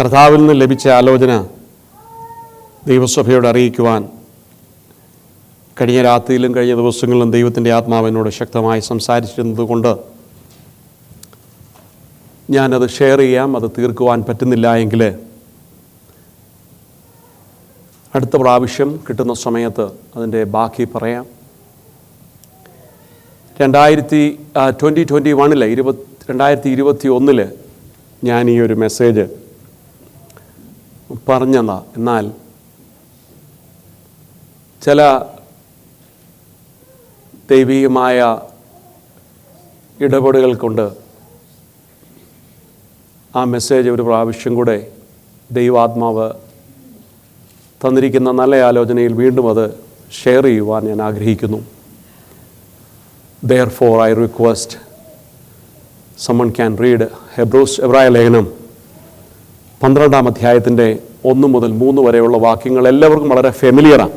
കർത്താവിൽ നിന്ന് ലഭിച്ച ആലോചന ദൈവസഭയോട് അറിയിക്കുവാൻ കഴിഞ്ഞ രാത്രിയിലും കഴിഞ്ഞ ദിവസങ്ങളിലും ദൈവത്തിൻ്റെ ആത്മാവിനോട് ശക്തമായി സംസാരിച്ചിരുന്നത് കൊണ്ട് ഞാനത് ഷെയർ ചെയ്യാം. അത് തീർക്കുവാൻ പറ്റുന്നില്ല എങ്കിൽ അടുത്ത പ്രാവശ്യം കിട്ടുന്ന സമയത്ത് അതിൻ്റെ ബാക്കി പറയാം. 2021 ഞാൻ ഈ ഒരു മെസ്സേജ് പറഞ്ഞതാ. എന്നാൽ ചില ദൈവീകമായ ഇടപെടലുകൾ കൊണ്ട് ആ മെസ്സേജ് ഒരു പ്രാവശ്യം കൂടെ ദൈവാത്മാവ് തന്നിരിക്കുന്ന നല്ല ആലോചനയിൽ വീണ്ടും അത് ഷെയർ ചെയ്യുവാൻ ഞാൻ ആഗ്രഹിക്കുന്നു. Therefore, I request someone can read എബ്രായ ലേഖനം 12-ാം അധ്യായത്തിൻ്റെ 1 മുതൽ 3 വരെയുള്ള വാക്യങ്ങൾ എല്ലാവർക്കും വളരെ ഫെമിലിയറാണ്.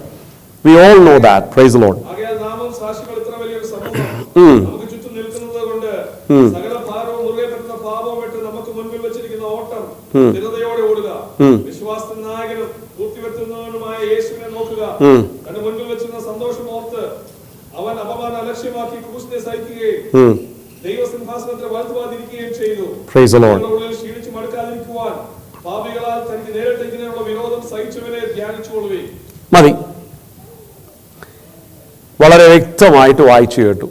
We all know that. Praise the Lord. Praise the Lord. മതി, വളരെ വ്യക്തമായിട്ട് വായിച്ചു കേട്ടു.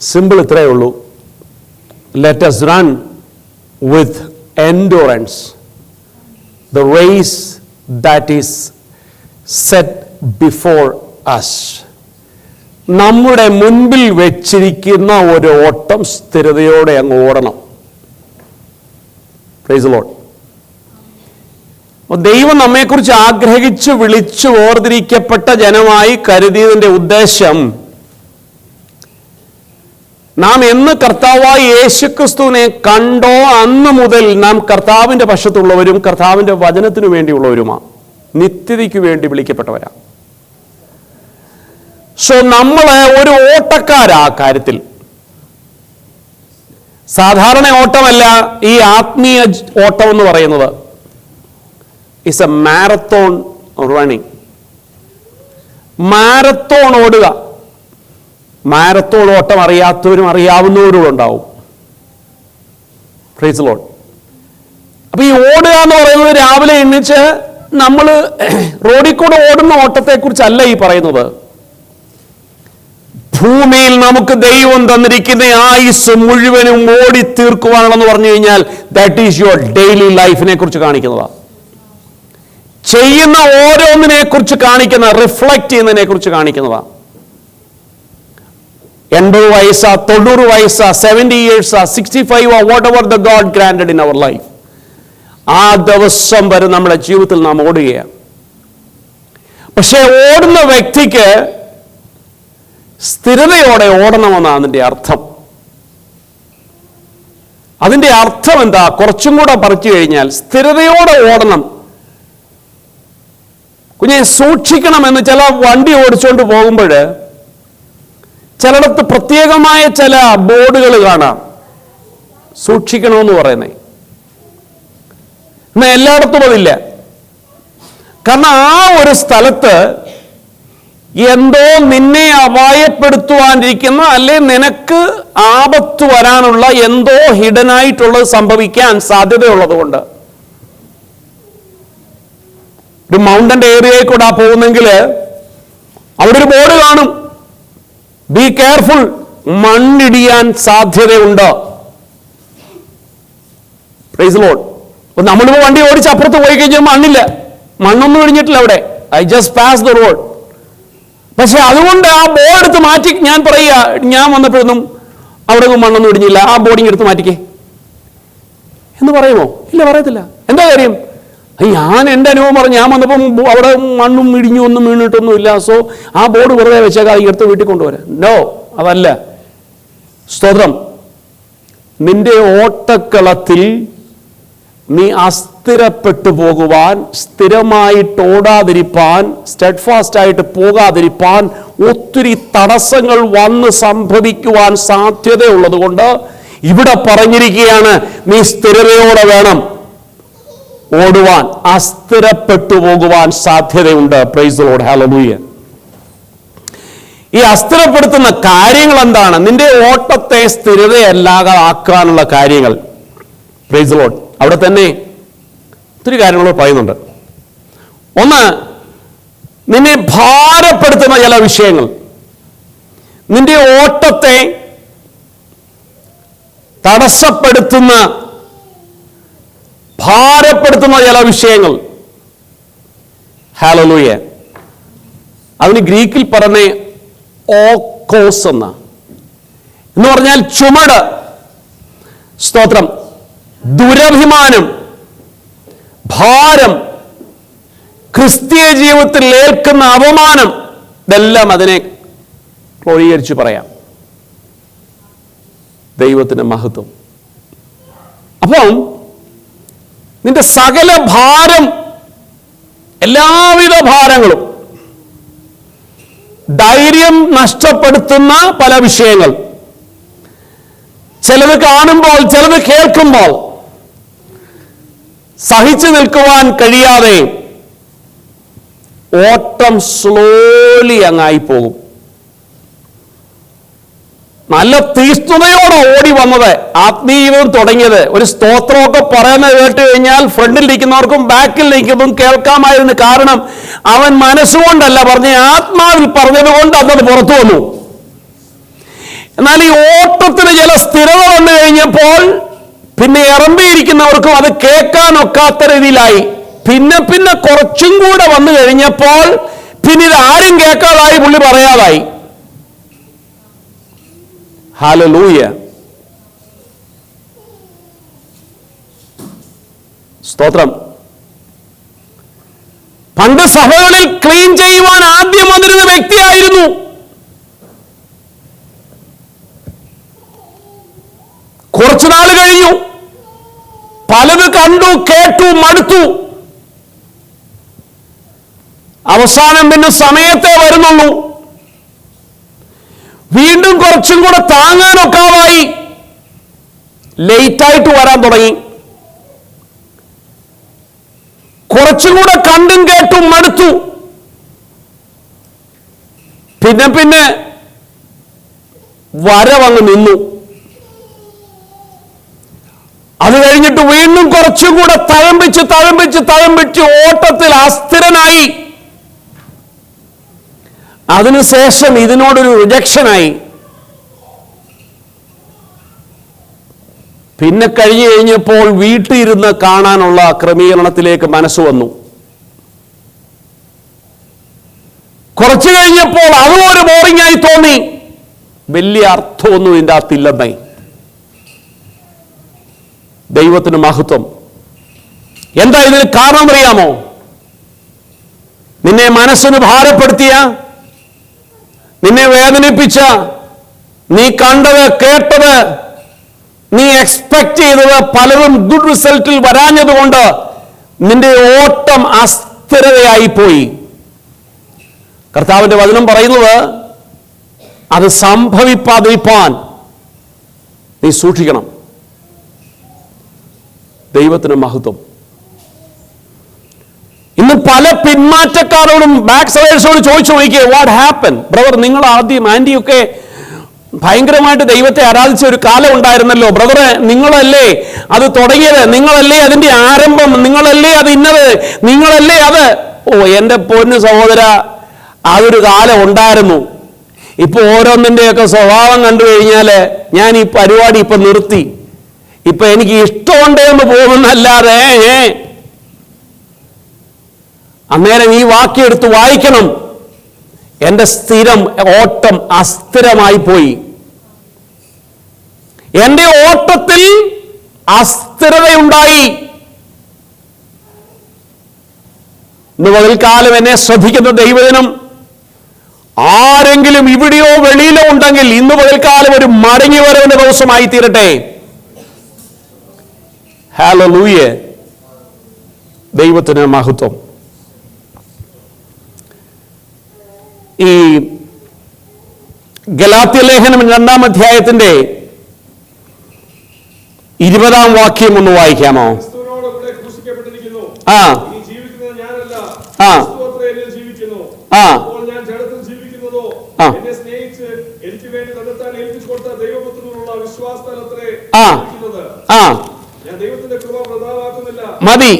സിമ്പിൾ ഇത്രയേ ഉള്ളൂ. Let us run with endurance the race that is set before us. നമ്മുടെ മുൻപിൽ വെച്ചിരിക്കുന്ന ഒരു ഓട്ടം സ്ഥിരതയോടെ അങ്ങ് ഓടണം. Praise the Lord. ദൈവം നമ്മെക്കുറിച്ച് ആഗ്രഹിച്ച് വിളിച്ചു വേർതിരിക്കപ്പെട്ട ജനമായി കരുതിയതിൻ്റെ ഉദ്ദേശം, നാം എന്ന് കർത്താവായ യേശുക്രിസ്തുവിനെ കണ്ടോ അന്ന് മുതൽ നാം കർത്താവിൻ്റെ പക്ഷത്തുള്ളവരും കർത്താവിൻ്റെ വചനത്തിനു വേണ്ടിയുള്ളവരുമാണ്, നിത്യതയ്ക്ക് വേണ്ടി വിളിക്കപ്പെട്ടവരാണ്. സോ നമ്മൾ ഒരു ഓട്ടക്കാരാ കാര്യത്തിൽ. സാധാരണ ഓട്ടമല്ല ഈ ആത്മീയ ഓട്ടം എന്ന് പറയുന്നത്. It's A marathon running. Marathon ഓടുക. മാരത്തോൺ ഓട്ടം അറിയാത്തവരും അറിയാവുന്നവരും ഉണ്ടാവും. Praise the Lord. അപ്പൊ ഈ ഓടുക എന്ന് പറയുന്നത് രാവിലെ എണ്ണിച്ച് നമ്മൾ റോഡിൽ കൂടെ ഓടുന്ന ഓട്ടത്തെക്കുറിച്ചല്ല ഈ പറയുന്നത്. ഭൂമിയിൽ നമുക്ക് ദൈവം തന്നിരിക്കുന്ന ആയുസ് മുഴുവനും ഓടി തീർക്കുവാണെന്ന് പറഞ്ഞു കഴിഞ്ഞാൽ ദാറ്റ് ഈസ് യുവർ ഡെയിലി ലൈഫിനെ കുറിച്ച് കാണിക്കുന്നതാണ്. ചെയ്യുന്ന ഓരോന്നിനെ കുറിച്ച് കാണിക്കുന്ന, റിഫ്ലക്റ്റ് ചെയ്യുന്നതിനെ കുറിച്ച് കാണിക്കുന്നതാണ്. 80 വയസ്സാ, 90 വയസ്സാ, 70 ഇയേഴ്സാ, 65 whatever the God granted in our life, ആ ദിവസം വരെ നമ്മുടെ ജീവിതത്തിൽ നാം ഓടുകയാണ്. പക്ഷെ ഓടുന്ന വ്യക്തിക്ക് സ്ഥിരതയോടെ ഓടണമെന്നാണ് അതിൻ്റെ അർത്ഥം. അതിൻ്റെ അർത്ഥം എന്താ? കുറച്ചും കൂടെ പറിച്ചു കഴിഞ്ഞാൽ സ്ഥിരതയോടെ ഓടണം. കുഞ്ഞെ സൂക്ഷിക്കണമെന്ന് ചില വണ്ടി ഓടിച്ചുകൊണ്ട് പോകുമ്പോൾ ചിലയിടത്ത് പ്രത്യേകമായ ചില ബോർഡുകൾ കാണാം, സൂക്ഷിക്കണമെന്ന് പറയുന്നത്. എന്നാൽ എല്ലായിടത്തും അതില്ല. കാരണം ആ ഒരു സ്ഥലത്ത് എന്തോ നിന്നെ അപായപ്പെടുത്തുവാനിരിക്കുന്ന, അല്ലെ നിനക്ക് ആപത്ത് വരാനുള്ള എന്തോ ഹിഡനായിട്ടുള്ളത് സംഭവിക്കാൻ സാധ്യതയുള്ളത് കൊണ്ട്. ഒരു മൗണ്ടന്റെ ഏരിയയിൽ കൂടെ പോകുന്നെങ്കിൽ അവിടെ ഒരു ബോർഡ് കാണും, ബി കെയർഫുൾ, മണ്ണിടിയാൻ സാധ്യതയുണ്ട്. Praise the Lord. നമ്മളിപ്പോൾ വണ്ടി ഓടിച്ച് അപ്പുറത്ത് പോയി കഴിഞ്ഞാൽ മണ്ണില്ല, മണ്ണൊന്നും ഇടിഞ്ഞിട്ടില്ല അവിടെ. I just pass the road. പക്ഷെ അതുകൊണ്ട് ആ ബോർഡ് എടുത്ത് മാറ്റി, ഞാൻ പറയുക, ഞാൻ വന്നപ്പോഴൊന്നും അവിടെ മണ്ണൊന്നും ഇടിഞ്ഞില്ല, ആ ബോർഡിങ് എടുത്ത് മാറ്റിക്കേ എന്ന് പറയുമോ? ഇല്ല, പറയത്തില്ല. എന്താ കാര്യം? ഞാൻ എൻ്റെ അനുഭവം പറഞ്ഞു, ഞാൻ വന്നപ്പം അവിടെ മണ്ണും ഇടിഞ്ഞു ഒന്നും വീണിട്ടൊന്നുമില്ല, സോ ആ ബോർഡ് വെറുതെ വെച്ചേക്കാം, എടുത്ത് വീട്ടിൽ കൊണ്ടുവരാം. നോ, അതല്ല. സ്തോത്രം. നിന്റെ ഓട്ടക്കളത്തിൽ നീ അസ്ഥിരപ്പെട്ടു പോകുവാൻ, സ്ഥിരമായിട്ട് ഓടാതിരിപ്പാൻ, സ്റ്റെഡ്ഫാസ്റ്റ് ആയിട്ട് പോകാതിരിപ്പാൻ ഒത്തിരി തടസ്സങ്ങൾ വന്ന് സംഭവിക്കുവാൻ സാധ്യതയുള്ളത് കൊണ്ട് ഇവിടെ പറഞ്ഞിരിക്കുകയാണ്, നീ സ്ഥിരതയോടെ വേണം ഓടുവാൻ. അസ്ഥിരപ്പെട്ടു പോകുവാൻ സാധ്യതയുണ്ട്. Praise the Lord, hallelujah. ഈ അസ്ഥിരപ്പെടുത്തുന്ന കാര്യങ്ങൾ എന്താണ്? നിന്റെ ഓട്ടത്തെ സ്ഥിരതയല്ലാതെ ആക്കാനുള്ള കാര്യങ്ങൾ. Praise the Lord. അവിടെ തന്നെ ഒത്തിരി കാര്യങ്ങൾ പറയുന്നുണ്ട്. ഒന്ന്, നിന്നെ ഭാരപ്പെടുത്തുന്ന ചില വിഷയങ്ങൾ, നിന്റെ ഓട്ടത്തെ തടസ്സപ്പെടുത്തുന്ന ഭാരപ്പെടുത്തുന്ന ചില വിഷയങ്ങൾ. ഹല്ലേലൂയ. അതിന് ഗ്രീക്കിൽ പറഞ്ഞ ഓക്കോസ് എന്ന് പറഞ്ഞാൽ ചുമട്, സ്തോത്രം, ദുരഭിമാനം, ഭാരം, ക്രിസ്തീയ ജീവിതത്തിൽ ഏൽക്കുന്ന അപമാനം, ഇതെല്ലാം അതിനെ ക്രോഡീകരിച്ച് പറയാം. ദൈവത്തിന് മഹത്വം. അപ്പം നിന്റെ സകല ഭാരം, എല്ലാവിധ ഭാരങ്ങളും, ധൈര്യം നഷ്ടപ്പെടുത്തുന്ന പല വിഷയങ്ങൾ, ചിലത് കാണുമ്പോൾ ചിലത് കേൾക്കുമ്പോൾ സഹിച്ചു നിൽക്കുവാൻ കഴിയാതെ ഓട്ടം സ്ലോലി അങ്ങായി പോകും. നല്ല തീഷ്ണതയോടെ ഓടി വന്നത്, ആത്മീയവും തുടങ്ങിയത്, ഒരു സ്തോത്രമൊക്കെ പറയുന്നത് കേട്ട് കഴിഞ്ഞാൽ ഫ്രണ്ടിൽ നിൽക്കുന്നവർക്കും ബാക്കിൽ നിൽക്കുന്നതും കേൾക്കാമായിരുന്നു. കാരണം അവൻ മനസ്സുകൊണ്ടല്ല പറഞ്ഞ, ആത്മാവിൽ പറഞ്ഞത് കൊണ്ട് അന്നത് പുറത്തു വന്നു. എന്നാൽ ഈ ഓട്ടത്തിന് ചില സ്ഥിരത വന്നു കഴിഞ്ഞപ്പോൾ പിന്നെ ഇറമ്പിയിരിക്കുന്നവർക്കും അത് കേൾക്കാനൊക്കാത്ത രീതിയിലായി. പിന്നെ കുറച്ചും കൂടെ വന്നു കഴിഞ്ഞപ്പോൾ പിന്നെ ഇത് ആരും കേൾക്കാതായി, പുള്ളി പറയാതായി. ഹല്ലേലൂയ. സ്തോത്രം. പണ്ട് സഭകളിൽ ക്ലീൻ ചെയ്യുവാൻ ആദ്യം വന്നിരുന്ന വ്യക്തിയായിരുന്നു. കുറച്ചു നാൾ കഴിഞ്ഞു, പലത് കണ്ടു, കേട്ടു, മടുത്തു. അവസാനം പിന്നെ സമയത്തെ വരുന്നുള്ളൂ. വീണ്ടും കുറച്ചും കൂടെ താങ്ങാനൊക്കാവായി, ലേറ്റായിട്ട് വരാൻ തുടങ്ങി. കുറച്ചും കൂടെ കണ്ടും കേട്ടും മടുത്തു. പിന്നെ വരവങ്ങ് നിന്നു. അത് കഴിഞ്ഞിട്ട് വീണ്ടും കുറച്ചും കൂടെ തഴമ്പിച്ച് ഓട്ടത്തിൽ അസ്ഥിരനായി. അതിനുശേഷം ഇതിനോടൊരു റിജക്ഷനായി. പിന്നെ കഴിഞ്ഞപ്പോൾ വീട്ടിലിരുന്ന് കാണാനുള്ള ക്രമീകരണത്തിലേക്ക് മനസ്സ് വന്നു. കുറച്ചു കഴിഞ്ഞപ്പോൾ അതും ഒരു ബോറിംഗായി തോന്നി. വലിയ അർത്ഥമൊന്നും ഇതിൻ്റെ അകത്തില്ലെന്നായി. ദൈവത്തിന് മഹത്വം. എന്താ ഇതിന് കാരണം അറിയാമോ? നിന്നെ മനസ്സിന് ഭാരപ്പെടുത്തിയ, നിന്നെ വേദനിപ്പിച്ച, നീ കണ്ടത്, കേട്ടത്, നീ എക്സ്പെക്ട് ചെയ്തത് പലതും ഗുഡ് റിസൾട്ടിൽ വരാഞ്ഞതുകൊണ്ട് നിന്റെ ഓട്ടം അസ്ഥിരതയായി പോയി. കർത്താവിന്റെ വചനം പറയുന്നത് അത് സംഭവിക്കാതിരിക്കാൻ നീ സൂക്ഷിക്കണം. ദൈവത്തിന് മഹത്വം. ഇന്ന് പല പിന്മാറ്റക്കാരോടും ബാക്ക് സൈഡേഴ്സോട് ചോദിച്ചു നോക്കിയേ, വാട്ട് ഹാപ്പൻ ബ്രദർ? നിങ്ങൾ ആദ്യം, ആന്റിയൊക്കെ ഭയങ്കരമായിട്ട് ദൈവത്തെ ആരാധിച്ച ഒരു കാലം ഉണ്ടായിരുന്നല്ലോ. ബ്രദറെ, നിങ്ങളല്ലേ അത് തുടങ്ങിയത്, നിങ്ങളല്ലേ അതിന്റെ ആരംഭം, നിങ്ങളല്ലേ അത് ഇന്നത്, നിങ്ങളല്ലേ അത്. ഓ എൻ്റെ പൊന്നു സഹോദര, അതൊരു കാലം ഉണ്ടായിരുന്നു. ഇപ്പൊ ഓരോന്നിൻ്റെയൊക്കെ സ്വഭാവം കണ്ടു കഴിഞ്ഞാൽ ഞാൻ ഈ പരിപാടി ഇപ്പൊ നിർത്തി. ഇപ്പൊ എനിക്ക് ഇഷ്ടമുണ്ടെന്ന് പോകുന്നല്ലാതെ. അന്നേരം ഈ വാക്യം എടുത്ത് വായിക്കണം. എൻ്റെ സ്ഥിരം ഓട്ടം അസ്ഥിരമായി പോയി. എൻ്റെ ഓട്ടത്തിൽ അസ്ഥിരതയുണ്ടായി. ഇന്ന് പകൽക്കാലം എന്നെ ശ്രദ്ധിക്കുന്ന ദൈവജനം ആരെങ്കിലും ഇവിടെയോ വെളിയിലോ ഉണ്ടെങ്കിൽ ഇന്ന് പകൽക്കാലം ഒരു മടങ്ങി വരവിന്റെ ദിവസമായി തീരട്ടെ. ഹല്ലേലൂയ. ദൈവത്തിന് മഹത്വം. ഈ ഗലാത്യ ലേഖനം 2-ാം അധ്യായത്തിന്റെ 20-ാം വാക്യം ഒന്ന് വായിക്കാമോ? ആ ആ ആ മതി.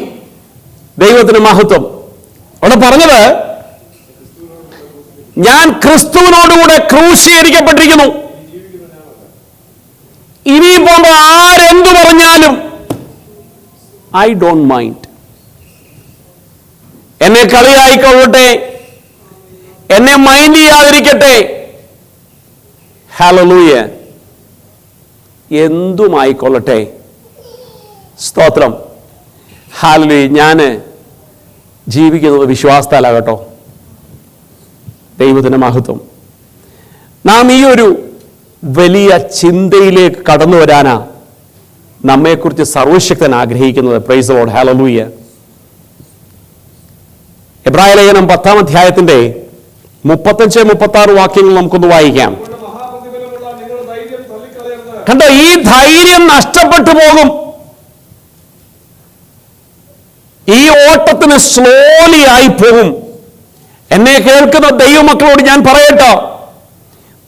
ദൈവത്തിന് മഹത്വം. അവിടെ പറഞ്ഞത്, ഞാൻ ക്രിസ്തുവിനോടുകൂടെ ക്രൂശീകരിക്കപ്പെട്ടിരിക്കുന്നു. ഇനി പോകുമ്പോ ആരെന്തു പറഞ്ഞാലും ഐ ഡോണ്ട് മൈൻഡ്. എന്നെ കളിയായിക്കൊള്ളട്ടെ, എന്നെ മൈൻഡ് ചെയ്യാതിരിക്കട്ടെ. ഹല്ലേലൂയ. എന്തുമായിക്കൊള്ളട്ടെ. സ്തോത്രം. ഹല്ലേലൂയ. ഞാൻ ജീവിക്കുന്നത് വിശ്വാസത്താലാകട്ടോ. ദൈവത്തിന് മഹത്വം. നാം ഈ ഒരു വലിയ ചിന്തയിലേക്ക് കടന്നു വരാനാ നമ്മെക്കുറിച്ച് സർവശക്തൻ ആഗ്രഹിക്കുന്നത്. Praise the Lord. ഹല്ലേലൂയ. എബ്രായ ലേഖനം 10-ാം അധ്യായത്തിന്റെ 35-36 വാക്യങ്ങൾ നമുക്കൊന്ന് വായിക്കാം. കണ്ടോ, ഈ ധൈര്യം നഷ്ടപ്പെട്ടു പോകും. ഈ ഓട്ടത്തിന് സ്ലോലി ആയി പോകും. എന്നെ കേൾക്കുന്ന ദൈവമക്കളോട് ഞാൻ പറയട്ടോ,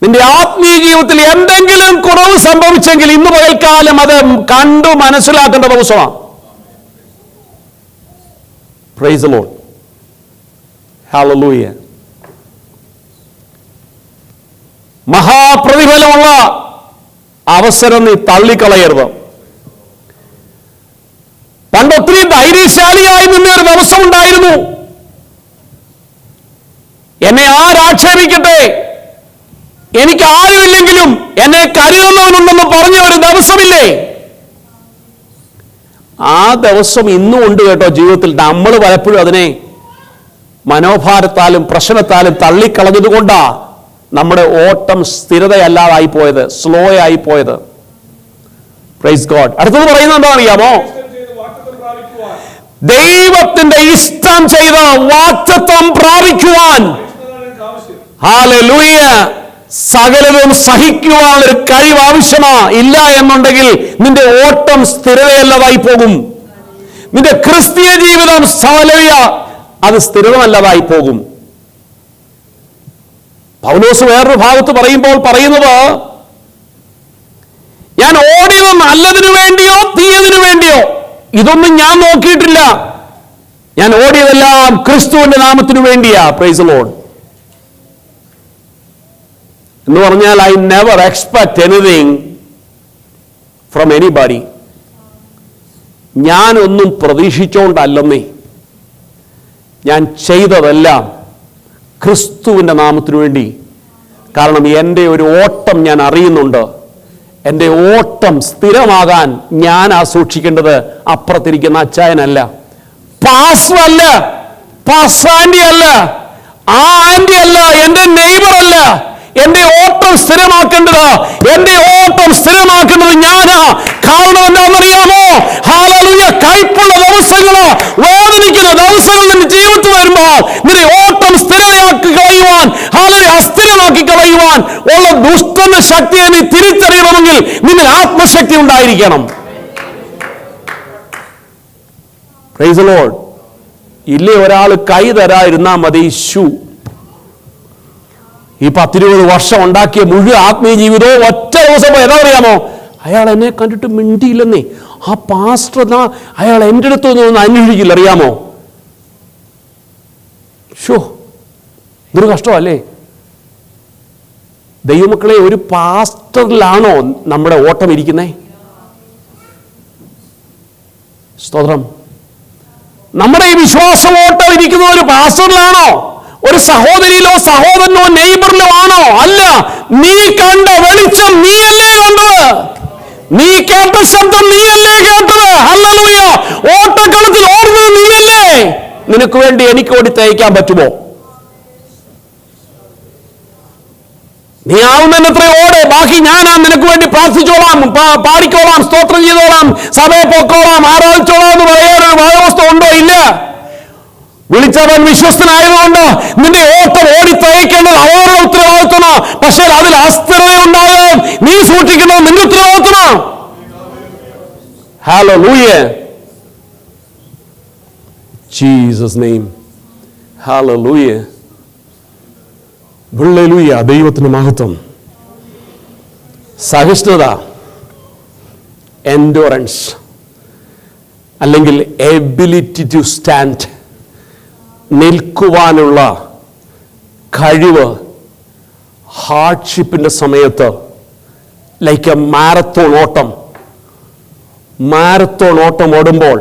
നിന്റെ ആത്മീയ ജീവിതത്തിൽ എന്തെങ്കിലും കുറവ് സംഭവിച്ചെങ്കിൽ ഇന്ന് പകൽക്കാലം അത് കണ്ടു മനസ്സിലാക്കേണ്ട ദിവസമാണ്. Praise the Lord. ഹല്ലേലൂയ. മഹാപ്രതിഫലമുള്ള അവസരം നീ തള്ളിക്കളയരുത്. പണ്ട് ഒത്തിരി ധൈര്യശാലിയായി നിന്ന ഒരു ദിവസം ഉണ്ടായിരുന്നു. എന്നെ ആരാക്ഷേപിക്കട്ടെ, എനിക്ക് ആരുമില്ലെങ്കിലും എന്നെ കരുതുന്നവനുണ്ടെന്ന് പറഞ്ഞ ഒരു ദിവസമില്ലേ? ആ ദിവസം ഇന്നും ഉണ്ട് കേട്ടോ ജീവിതത്തിൽ. നമ്മൾ പലപ്പോഴും അതിനെ മനോഭാരത്താലും പ്രശ്നത്താലും തള്ളിക്കളഞ്ഞതുകൊണ്ടാ നമ്മുടെ ഓട്ടം സ്ഥിരതയല്ലാതായി പോയത്, സ്ലോ ആയി പോയത്. Praise God. അടുത്തത് പറയുന്നത് എന്താ അറിയാമോ? ദൈവത്തിന്റെ ഇഷ്ടം ചെയ്ത് വാഗ്ദത്തം പ്രാപിക്കുവാൻ, ഹല്ലേലൂയ, സകലവും സഹിക്കുവാനുള്ള ഒരു കഴിവ് ആവശ്യമാ. ഇല്ല എന്നുണ്ടെങ്കിൽ നിന്റെ ഓട്ടം സ്ഥിരതയല്ലാതായി പോകും. നിന്റെ ക്രിസ്തീയ ജീവിതം, ഹല്ലേലൂയ, അത് സ്ഥിരമല്ലാതായി പോകും. പൗലോസ് വേറൊരു ഭാഗത്ത് പറയുമ്പോൾ പറയുന്നത്, ഞാൻ ഓടിയത് നല്ലതിനു വേണ്ടിയോ തീയതിനു വേണ്ടിയോ ഇതൊന്നും ഞാൻ നോക്കിയിട്ടില്ല. ഞാൻ ഓടിയതെല്ലാം ക്രിസ്തുവിന്റെ നാമത്തിനു വേണ്ടിയാ. Praise the Lord. എന്ന് പറഞ്ഞാൽ I never expect anything from anybody. ഞാനൊന്നും പ്രതീക്ഷിച്ചോണ്ടല്ലെന്നേ. ഞാൻ ചെയ്തതെല്ലാം ക്രിസ്തുവിന്റെ നാമത്തിനു വേണ്ടി. കാരണം എൻ്റെ ഒരു ഓട്ടം ഞാൻ അറിയുന്നുണ്ട്. എൻ്റെ ഓട്ടം സ്ഥിരമാകാൻ ഞാൻ സൂക്ഷിക്കേണ്ടത് അപ്പുറത്തിരിക്കുന്ന അച്ചായനല്ല, പാസ്റ്ററല്ല, പാസ്റ്റർ ആന്റി അല്ല, ആ ആന്റി അല്ല, എൻ്റെ നെയ്ബർ അല്ല. എന്റെ ഓട്ടം സ്ഥിരമാക്കേണ്ടത്, എന്റെ ഓട്ടം സ്ഥിരമാക്കേണ്ടത് ഞാനാ. കാരണം എന്താണെന്നറിയാമോ? ഹല്ലേലൂയ. കൈപ്പുള്ള ദിവസങ്ങള്, വേദനിക്കുന്ന ദിവസങ്ങൾ നിന്റെ ജീവിതത്തിൽ വരുമ്പോ നിന്റെ ഓട്ടം സ്ഥിരമാക്കി കളയുവാൻ, ഹല്ലേലൂയ, അസ്ഥിരമാക്കി കളയുവാൻ ഉള്ള ദുഷ്ടന്റെ ശക്തിയെ നീ തിരിച്ചറിയണമെങ്കിൽ നിന്റെ ആത്മശക്തി ഉണ്ടായിരിക്കണം. Praise the Lord. ഇല്ലേ ഒരാൾ കൈ തരാതിരുന്നാ മതി. ഈ 10-20 വർഷം ഉണ്ടാക്കിയ മുഴുവൻ ആത്മീയ ജീവിതവും ഒറ്റ ദിവസം എന്താ അറിയാമോ? അയാൾ എന്നെ കണ്ടിട്ട് മിണ്ടിയില്ലെന്നേ. ആ പാസ്റ്റർ അയാൾ എൻ്റെ അടുത്തൊന്നും അന്വേഷിക്കില്ല, അറിയാമോ? ഇതൊരു കഷ്ടമല്ലേ? ദൈവമക്കളെ, ഒരു പാസ്റ്ററിലാണോ നമ്മുടെ ഓട്ടം ഇരിക്കുന്നേ? സ്തോത്രം. നമ്മുടെ ഈ വിശ്വാസം ഓട്ടം ഇരിക്കുന്നത് ഒരു പാസ്റ്ററിലാണോ? ഒരു സഹോദരിയിലോ സഹോദരനോ നെയ്ബറിലോ ആണോ? അല്ല. നീ കണ്ട വെളിച്ചം നീയല്ലേ കണ്ടത്? നീ കേട്ട ശബ്ദം നീയല്ലേ കേട്ടത്? ഹല്ലേലൂയ. ഓട്ടക്കളത്തിൽ ഓടുന്നത് നീയല്ലേ? നിനക്ക് വേണ്ടി എനിക്ക് ഓടി തയ്ക്കാൻ പറ്റുമോ? നീ ആവുന്നതിനത്ര ഓട്. ബാക്കി ഞാനാ നിനക്ക് വേണ്ടി പ്രാർത്ഥിച്ചോളാം, പാടിക്കോളാം, സ്തോത്രം ചെയ്തോളാം, സഭയെ പൊക്കോളാം, ആരാധിച്ചോളാം എന്ന് പറയാനൊരു വ്യവസ്ഥ ഉണ്ടോ? ഇല്ല. വിളിച്ചവൻ വിശ്വസ്തനായതുകൊണ്ട് നിന്റെ ഓട്ടം ഓടി തയ്ക്കേണ്ടത് അവരുടെ ഉത്തരവാദിത്വമാണ്. പക്ഷേ അതിൽ അസ്ഥിരത ഉണ്ടായാൽ നീ സൂക്ഷിക്കുന്നത് നിന്റെ ഉത്തരവാദിത്വമാണ്. Hallelujah. Jesus name. Hallelujah. Hallelujah. ദൈവത്തിന് മഹത്വം. സഹിഷ്ണുത, എൻഡോറൻസ്, അല്ലെങ്കിൽ എബിലിറ്റി ടു സ്റ്റാൻഡ്, നിൽക്കുവാനുള്ള കഴിവ് ഹാർഡ്ഷിപ്പിൻ്റെ സമയത്ത് ലൈക്ക് എ മാരത്തോൺ ഓട്ടം ഓടുമ്പോൾ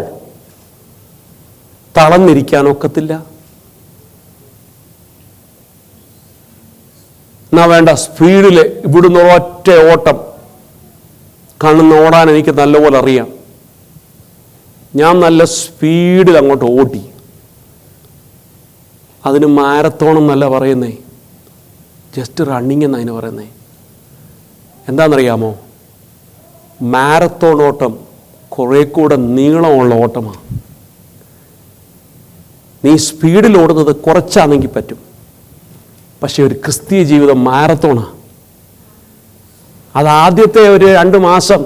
തളർന്നിരിക്കാൻ ഒക്കത്തില്ല. എന്നാ വേണ്ട, സ്പീഡിൽ ഇവിടുന്ന് ഒറ്റ ഓട്ടം കണ്ണുന്ന് ഓടാൻ എനിക്ക് നല്ലപോലെ അറിയാം. ഞാൻ നല്ല സ്പീഡിൽ അങ്ങോട്ട് ഓടി. അതിന് മാരത്തോൺ എന്നല്ല പറയുന്നേ, ജസ്റ്റ് റണ്ണിങ് എന്ന് അതിന് പറയുന്നേ. എന്താണെന്നറിയാമോ? മാരത്തോൺ ഓട്ടം കുറേ കൂടെ നീളമുള്ള ഓട്ടമാണ്. നീ സ്പീഡിൽ ഓടുന്നത് കുറച്ചാണെങ്കിൽ പറ്റും, പക്ഷെ ഒരു ക്രിസ്തീയ ജീവിതം മാരത്തോണാണ്. അത് ആദ്യത്തെ ഒരു 2 മാസം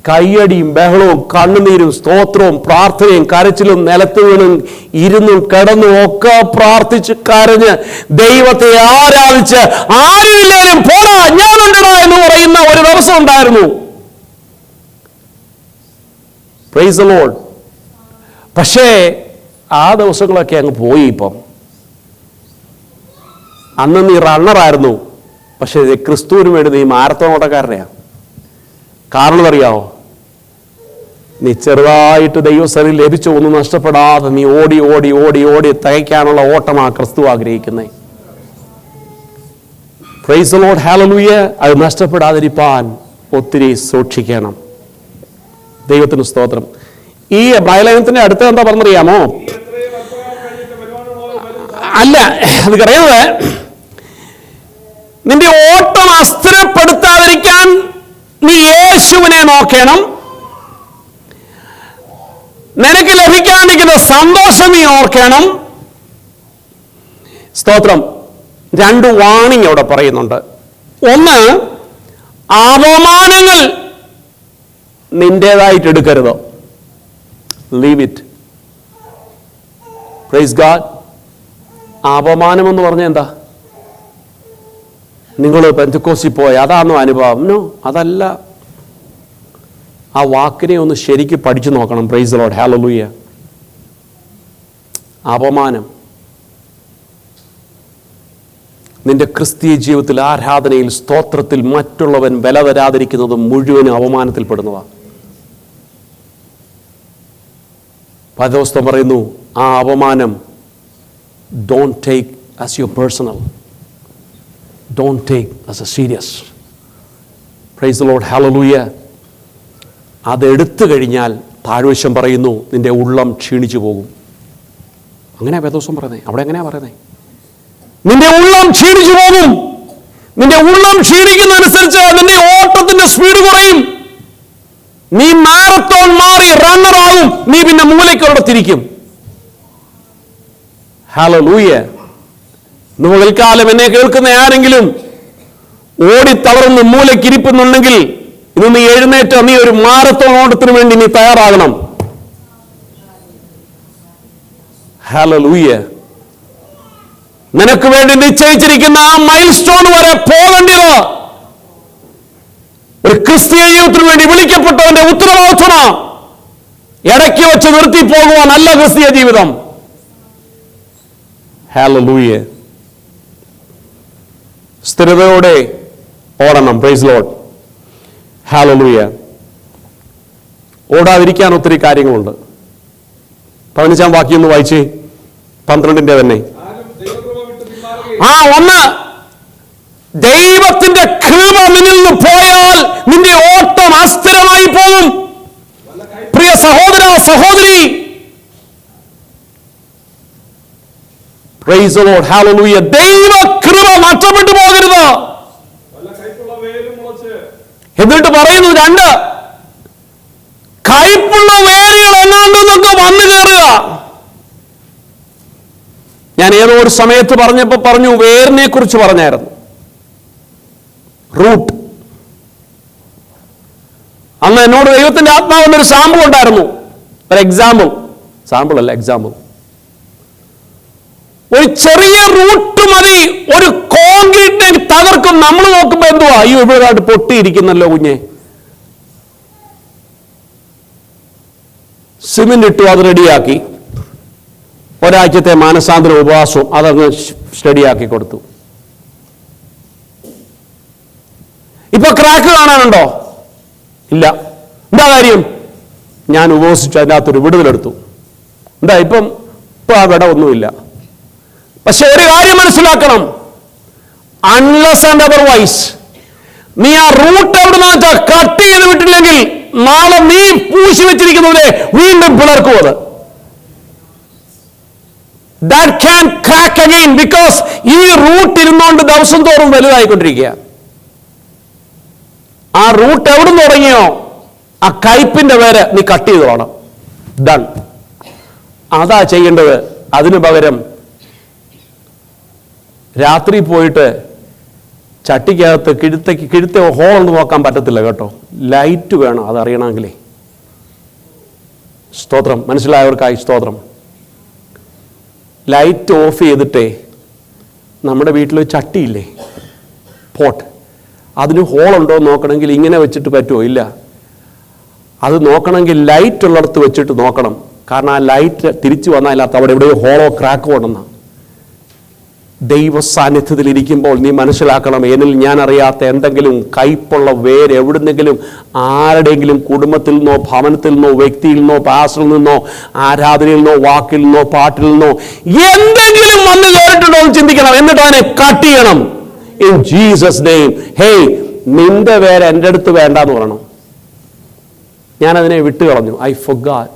കയ്യടിയും ബഹളവും കണ്ണുനീരും സ്തോത്രവും പ്രാർത്ഥനയും കരച്ചിലും നിലത്ത് വീണും ഇരുന്നും കിടന്നും ഒക്കെ പ്രാർത്ഥിച്ച് കരഞ്ഞ് ദൈവത്തെ ആരാധിച്ച് ആരുമില്ലാരും പോടാ ഞാനുണ്ടടാ എന്ന് പറയുന്ന ഒരു ദിവസം ഉണ്ടായിരുന്നു. Praise the Lord. പക്ഷേ ആ ദിവസങ്ങളൊക്കെ അങ്ങ് പോയി. ഇപ്പം അന്ന് നീ റണ്ണറായിരുന്നു, പക്ഷേ ക്രിസ്തുവിന് വേണ്ടി നീ മാരത്തോൺ ഓട്ടക്കാരനെയാണ്. കാരണം അറിയാമോ? നീ ചെറുതായിട്ട് ദൈവസഭയിൽ ലഭിച്ച ഒന്നും നഷ്ടപ്പെടാതെ നീ ഓടി ഓടി ഓടി ഓടി തികയ്ക്കാനുള്ള ഓട്ടമാണ് ക്രിസ്തു ആഗ്രഹിക്കുന്നത്. Praise the Lord. ഹല്ലേലൂയ. അത് നഷ്ടപ്പെടാതിരിക്കാൻ ഒത്തിരി സൂക്ഷിക്കണം. ദൈവത്തിന് സ്തോത്രം. ഈ ബൈലേഖനത്തിന്റെ അടുത്ത് എന്താ പറഞ്ഞറിയാമോ? അല്ല, അത് പറയുന്നത് നിന്റെ ഓട്ടം അസ്ഥിരപ്പെടുത്താതിരിക്കാൻ നീ യേശുവിനെ നോക്കണം. നിനക്ക് ലഭിക്കാനിരിക്കുന്ന സന്തോഷം നീ ഓർക്കണം. സ്തോത്രം. 2 വാണിംഗ് അവിടെ പറയുന്നുണ്ട്. ഒന്ന്, അപമാനങ്ങൾ നിന്റേതായിട്ട് എടുക്കരുത്. Leave it. Praise God. അപമാനം എന്ന് പറഞ്ഞാൽ എന്താ? നിങ്ങൾ പെന്തക്കോസ്തിൽ പോയ അതാണോ അനുഭവം? നോ, അതല്ല. ആ വാക്കിനെ ഒന്ന് ശരിക്ക് പഠിച്ചു നോക്കണം. Praise the Lord. ഹല്ലേലൂയ. അപമാനം നിന്റെ ക്രിസ്തീയ ജീവിതത്തിൽ, ആരാധനയിൽ, സ്തോത്രത്തിൽ മറ്റുള്ളവൻ വില തരാതിരിക്കുന്നത് മുഴുവനും അപമാനത്തിൽപ്പെടുന്നതാണ്. പൗലോസ് പറയുന്നു, ആ അപമാനം don't take as your personal, don't take as a serious. Praise the Lord. Hallelujah. അതെടുത്തു കഴിഞ്ഞാൽ താഴ്വശം പറയുന്നു നിന്റെ ഉള്ളം ക്ഷീണിച്ചു പോകും. അങ്ങനെയാ പൗലോസ് പറയുന്നത്. അവിടെ എങ്ങനെയാ പറയുന്നത്? നിന്റെ ഉള്ളം ക്ഷീണിച്ചു പോകും. നിന്റെ ഉള്ളം ക്ഷീണിക്കുന്നതനുസരിച്ച് നിന്റെ ഓട്ടത്തിന്റെ സ്പീഡ് കുറയും. നീ മാരത്തോൺ മാറി റണ്ണറാകും. നീ പിന്നെ മൂലയ്ക്കോടെ തിരിക്കും. ഹല്ലേലൂയ. ഇന്ന് പകൽക്കാലം എന്നെ കേൾക്കുന്ന ആരെങ്കിലും ഓടി തളർന്ന് മൂലക്കിരിപ്പുന്നുണ്ടെങ്കിൽ ഇന്ന് നീ എഴുന്നേറ്റ് നീ ഒരു മാരത്തോൺ ഓട്ടത്തിന് വേണ്ടി നീ തയ്യാറാകണം. ഹല്ലേലൂയ. നിനക്ക് വേണ്ടി നിശ്ചയിച്ചിരിക്കുന്ന ആ മൈൽ സ്റ്റോൺ വരെ പോകേണ്ടത് ഒരു ക്രിസ്തീയ ജീവിതത്തിന് വേണ്ടി വിളിക്കപ്പെട്ടവന്റെ ഉത്തരവാദിത്വമാണ്. ഇടയ്ക്ക് വെച്ച് നിർത്തി പോകുവാനല്ല ക്രിസ്തീയ ജീവിതം. ഹല്ലേലൂയ. സ്ഥിരതയോടെ ഓടണം. Praise Lord. ഹല്ലേലൂയ. ഓടാതിരിക്കാൻ ഒത്തിരി കാര്യങ്ങളുണ്ട്. 15-ാം വാക്യം ഒന്ന് വായിച്ചേ. 12-ന്റെ തന്നെ. ഒന്ന്, ദൈവത്തിന്റെ കൃപ നിന്നിൽ നിന്ന് പോയാൽ നിന്റെ ഓട്ടം അസ്ഥിരമായി പോകും. പ്രിയ സഹോദര, സഹോദരി, പ്രൈസ് ദി ലോർഡ്. ഹല്ലേലൂയ. ദൈവ കൃപ നഷ്ടപ്പെട്ടു പോകരുത്. എന്നിട്ട് പറയുന്നു 2, കൈപ്പുള്ള വേരുകൾ എങ്ങാണ്ടൊക്കെ വന്നു കയറുക. ഞാൻ ഏതോ ഒരു സമയത്ത് പറഞ്ഞപ്പോ പറഞ്ഞു, വേരിനെ കുറിച്ച് പറഞ്ഞായിരുന്നു. റൂട്ട്. അന്ന് എന്നോട് ദൈവത്തിന്റെ ആത്മാവെന്നൊരു സാമ്പിൾ ഉണ്ടായിരുന്നു. ഒരു എക്സാമ്പിൾ, സാമ്പിൾ അല്ല എക്സാമ്പിൾ. ഒരു ചെറിയ റൂട്ട് മതി ഒരു കോൺക്രീറ്റ് തകർക്കും. നമ്മൾ നോക്കുമ്പോ എന്തുവാ, അയ്യോ ഇവിടെ പൊട്ടിയിരിക്കുന്നല്ലോ കുഞ്ഞെ. സിമെന്റ് ഇട്ടു, അത് റെഡിയാക്കി. ഒരാഴ്ചത്തെ മാനസാന്തര ഉപവാസവും അതങ്ങ് സ്റ്റഡിയാക്കി കൊടുത്തു. ഇപ്പൊ ക്രാക്ക് കാണാനുണ്ടോ? ഇല്ല. എന്താ കാര്യം? ഞാൻ ഉപവസിച്ചു അതിനകത്തൊരു വിടുതലെടുത്തു. എന്താ ഇപ്പം ആ വിട ഒന്നുമില്ല. പക്ഷെ ഒരു കാര്യം മനസ്സിലാക്കണം, അൺലെസ് ആൻഡ് അതർവൈസ് നീ ആ റൂട്ട് എവിടുന്ന് കട്ട് ചെയ്ത് വിട്ടില്ലെങ്കിൽ നാളെ നീ പൂശി വെച്ചിരിക്കുന്നതിനെ വീണ്ടും പിളർക്കും. അത് that can crack again because ഈ റൂട്ട് ഇരുന്നുകൊണ്ട് ദിവസം തോറും വലുതായിക്കൊണ്ടിരിക്കുക. ആ റൂട്ട് എവിടെ നിന്ന് തുടങ്ങിയോ ആ കയ്പിന്റെ പേര് നീ കട്ട് ചെയ്ത് വേണം. ഡൺ. അതാ ചെയ്യേണ്ടത്. അതിനു പകരം രാത്രി പോയിട്ട് ചട്ടിക്കകത്ത് കിഴുത്ത ഹോളൊന്നും നോക്കാൻ പറ്റത്തില്ല കേട്ടോ. ലൈറ്റ് വേണം അതറിയണമെങ്കിലേ. സ്തോത്രം. മനസ്സിലായവർക്കായി സ്തോത്രം. ലൈറ്റ് ഓഫ് ചെയ്തിട്ടേ നമ്മുടെ വീട്ടിലൊരു ചട്ടിയില്ലേ, പോട്ട്, അതിന് ഹോളുണ്ടോ എന്ന് നോക്കണമെങ്കിൽ ഇങ്ങനെ വെച്ചിട്ട് പറ്റുമോ? ഇല്ല. അത് നോക്കണമെങ്കിൽ ലൈറ്റ് ഉള്ളിടത്ത് വെച്ചിട്ട് നോക്കണം. കാരണം ആ ലൈറ്റ് തിരിച്ചു വന്നാലത്ത് അവിടെ എവിടെയോ ഹോളോ ക്രാക്കോ ഉണ്ടെന്നാണ്. ദൈവ സാന്നിധ്യത്തിൽ ഇരിക്കുമ്പോൾ നീ മനസ്സിലാക്കണം, എന്നിൽ ഞാൻ അറിയാത്ത എന്തെങ്കിലും കയ്പുള്ള വേര് എവിടുന്നെങ്കിലും ആരുടെയെങ്കിലും കുടുംബത്തിൽ നിന്നോ ഭവനത്തിൽ നിന്നോ വ്യക്തിയിൽ നിന്നോ പാസ്റ്ററിൽ നിന്നോ ആരാധനയിൽ നിന്നോ വാക്കിൽ നിന്നോ പാട്ടിൽ നിന്നോ എന്തെങ്കിലും വന്നു കയറിയിട്ടുണ്ടോ എന്ന് ചിന്തിക്കണം. എന്നിട്ട് അതിനെ കട്ട് ചെയ്യണം. In Jesus name. ഹേയ്, നിന്റെ വേര് എൻ്റെ അടുത്ത് വേണ്ടെന്ന് പറയണം. ഞാനതിനെ വിട്ടുകളഞ്ഞു. I forgot.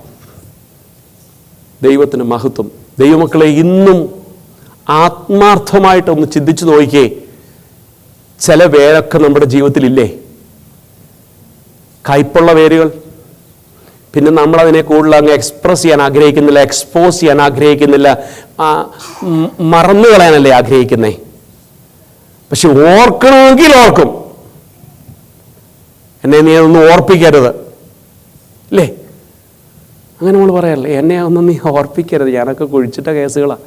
ദൈവത്തിന് മഹത്വം. ദൈവമക്കളെ, ഇന്നും ആത്മാർത്ഥമായിട്ടൊന്ന് ചിന്തിച്ചു നോക്കിയേ. ചില വേരൊക്കെ നമ്മുടെ ജീവിതത്തിലില്ലേ, കയ്പുള്ള വേരുകൾ. പിന്നെ നമ്മളതിനെ കൂടുതൽ അങ്ങ് എക്സ്പ്രസ് ചെയ്യാൻ ആഗ്രഹിക്കുന്നില്ല, എക്സ്പോസ് ചെയ്യാൻ ആഗ്രഹിക്കുന്നില്ല, മറന്നു കളയാനല്ലേ ആഗ്രഹിക്കുന്നേ. പക്ഷെ ഓർക്കണമെങ്കിൽ ഓർക്കും. എന്നെ നീ അതൊന്നും ഓർപ്പിക്കരുത് അല്ലേ? അങ്ങനെ നമ്മൾ പറയാറില്ലേ, എന്നെ ഒന്നും നീ ഓർപ്പിക്കരുത്, ഞാനൊക്കെ കുഴിച്ചിട്ട കേസുകളാണ്,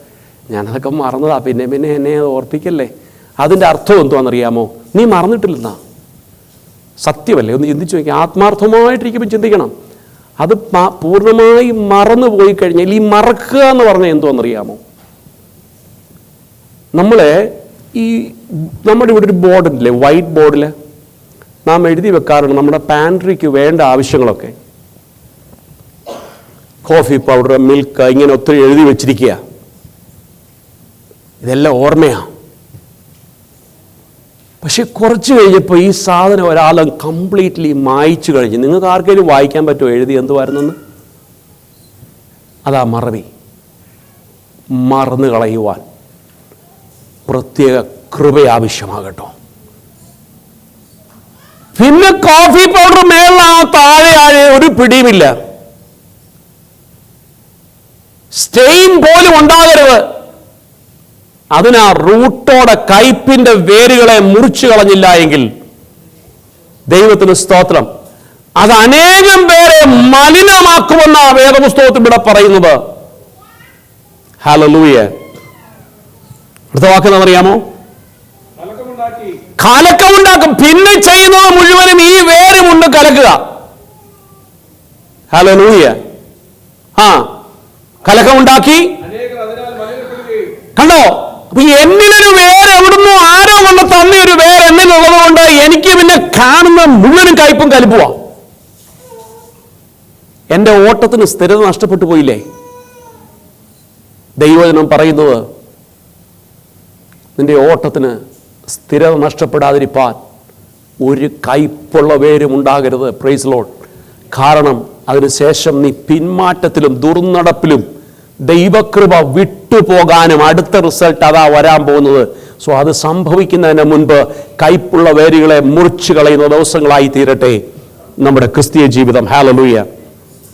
ഞാനതൊക്കെ മറന്നതാ, പിന്നെ എന്നെ ഓർപ്പിക്കല്ലേ. അതിൻ്റെ അർത്ഥം എന്തുവാണെന്നറിയാമോ? നീ മറന്നിട്ടില്ലെന്നാ. സത്യമല്ലേ? ഒന്ന് ചിന്തിച്ചു നോക്കി. ആത്മാർത്ഥമായിട്ടിരിക്കുമ്പോൾ ചിന്തിക്കണം. അത് പൂർണ്ണമായി മറന്നു പോയി കഴിഞ്ഞാൽ ഈ മറക്കുക എന്ന് പറഞ്ഞാൽ എന്തുവാണെന്നറിയാമോ? നമ്മുടെ ഇവിടെ ഒരു ബോർഡില്ലേ, വൈറ്റ് ബോർഡിൽ നാം എഴുതി വെക്കാറുണ്ട് നമ്മുടെ പാൻട്രിക്ക് വേണ്ട ആവശ്യങ്ങളൊക്കെ. കോഫി പൗഡർ, മിൽക്ക്, ഇങ്ങനെ ഒത്തിരി എഴുതി വെച്ചിരിക്കുക. ഇതെല്ലാം ഓർമ്മയാണ്. പക്ഷെ കുറച്ച് കഴിഞ്ഞപ്പോൾ ഈ സാധനം ഒരാൾ കംപ്ലീറ്റ്ലി മായ്ച്ചു കഴിഞ്ഞ്. നിങ്ങൾക്ക് ആർക്കെങ്കിലും വായിക്കാൻ പറ്റുമോ എഴുതി എന്തുവായിരുന്നെന്ന്? അതാ മറവി. മറന്നു കളയുവാൻ പ്രത്യേക കൃപ ആവശ്യമാകട്ടോ. പിന്നെ കോഫി പൗഡർ മേളിൽ താഴെ ഒരു പിടിയുമില്ല, സ്റ്റെയിൻ പോലും ഉണ്ടാകരുത്. അതിനാ റൂട്ടോടെ കയ്പിന്റെ വേരുകളെ മുറിച്ചു കളഞ്ഞില്ല എങ്കിൽ ദൈവത്തിന് സ്തോത്രം, അത് അനേകം പേരെ മലിനമാക്കുമെന്ന വേദപുസ്തകത്തിൽ ഇവിടെ പറയുന്നത്. ഹല്ലേലൂയ. അടുത്ത വാക്കെന്നറിയാമോ? കലക്കമുണ്ടാക്കും. പിന്നെ ചെയ്യുന്നത് മുഴുവനും ഈ വേരുമുണ്ട് കലക്കുക. ഹല്ലേലൂയ. കലക്കമുണ്ടാക്കി. കണ്ടോ? അപ്പൊ എന്നിലൊരു വേര് എവിടുന്നോ ആരോ കൊണ്ട് തന്നെയൊരു വേര് എന്നിലുള്ളത് കൊണ്ട് എനിക്ക് പിന്നെ കാണുന്ന മുഴുവനും കയ്പും കലിപ്പുവാ. എന്റെ ഓട്ടത്തിന് സ്ഥിരത നഷ്ടപ്പെട്ടു പോയില്ലേ? ദൈവവചനം പറയുന്നത് നിന്റെ ഓട്ടത്തിന് സ്ഥിരത നഷ്ടപ്പെടാതിരിപ്പാൻ ഒരു കയ്പുള്ള വേരും ഉണ്ടാകരുത്. Praise Lord. കാരണം അതിനുശേഷം നീ പിന്മാറ്റത്തിലും ദുർനടപ്പിലും ദൈവകൃപ വിട്ടുപോകാനും അടുത്ത റിസൾട്ട് അതാ വരാൻ പോകുന്നത്. സോ അത് സംഭവിക്കുന്നതിന് മുൻപ് കയ്പുള്ള വേരുകളെ മുറിച്ചു കളയുന്ന ദിവസങ്ങളായി തീരട്ടെ നമ്മുടെ ക്രിസ്തീയ ജീവിതം. ഹല്ലേലൂയ.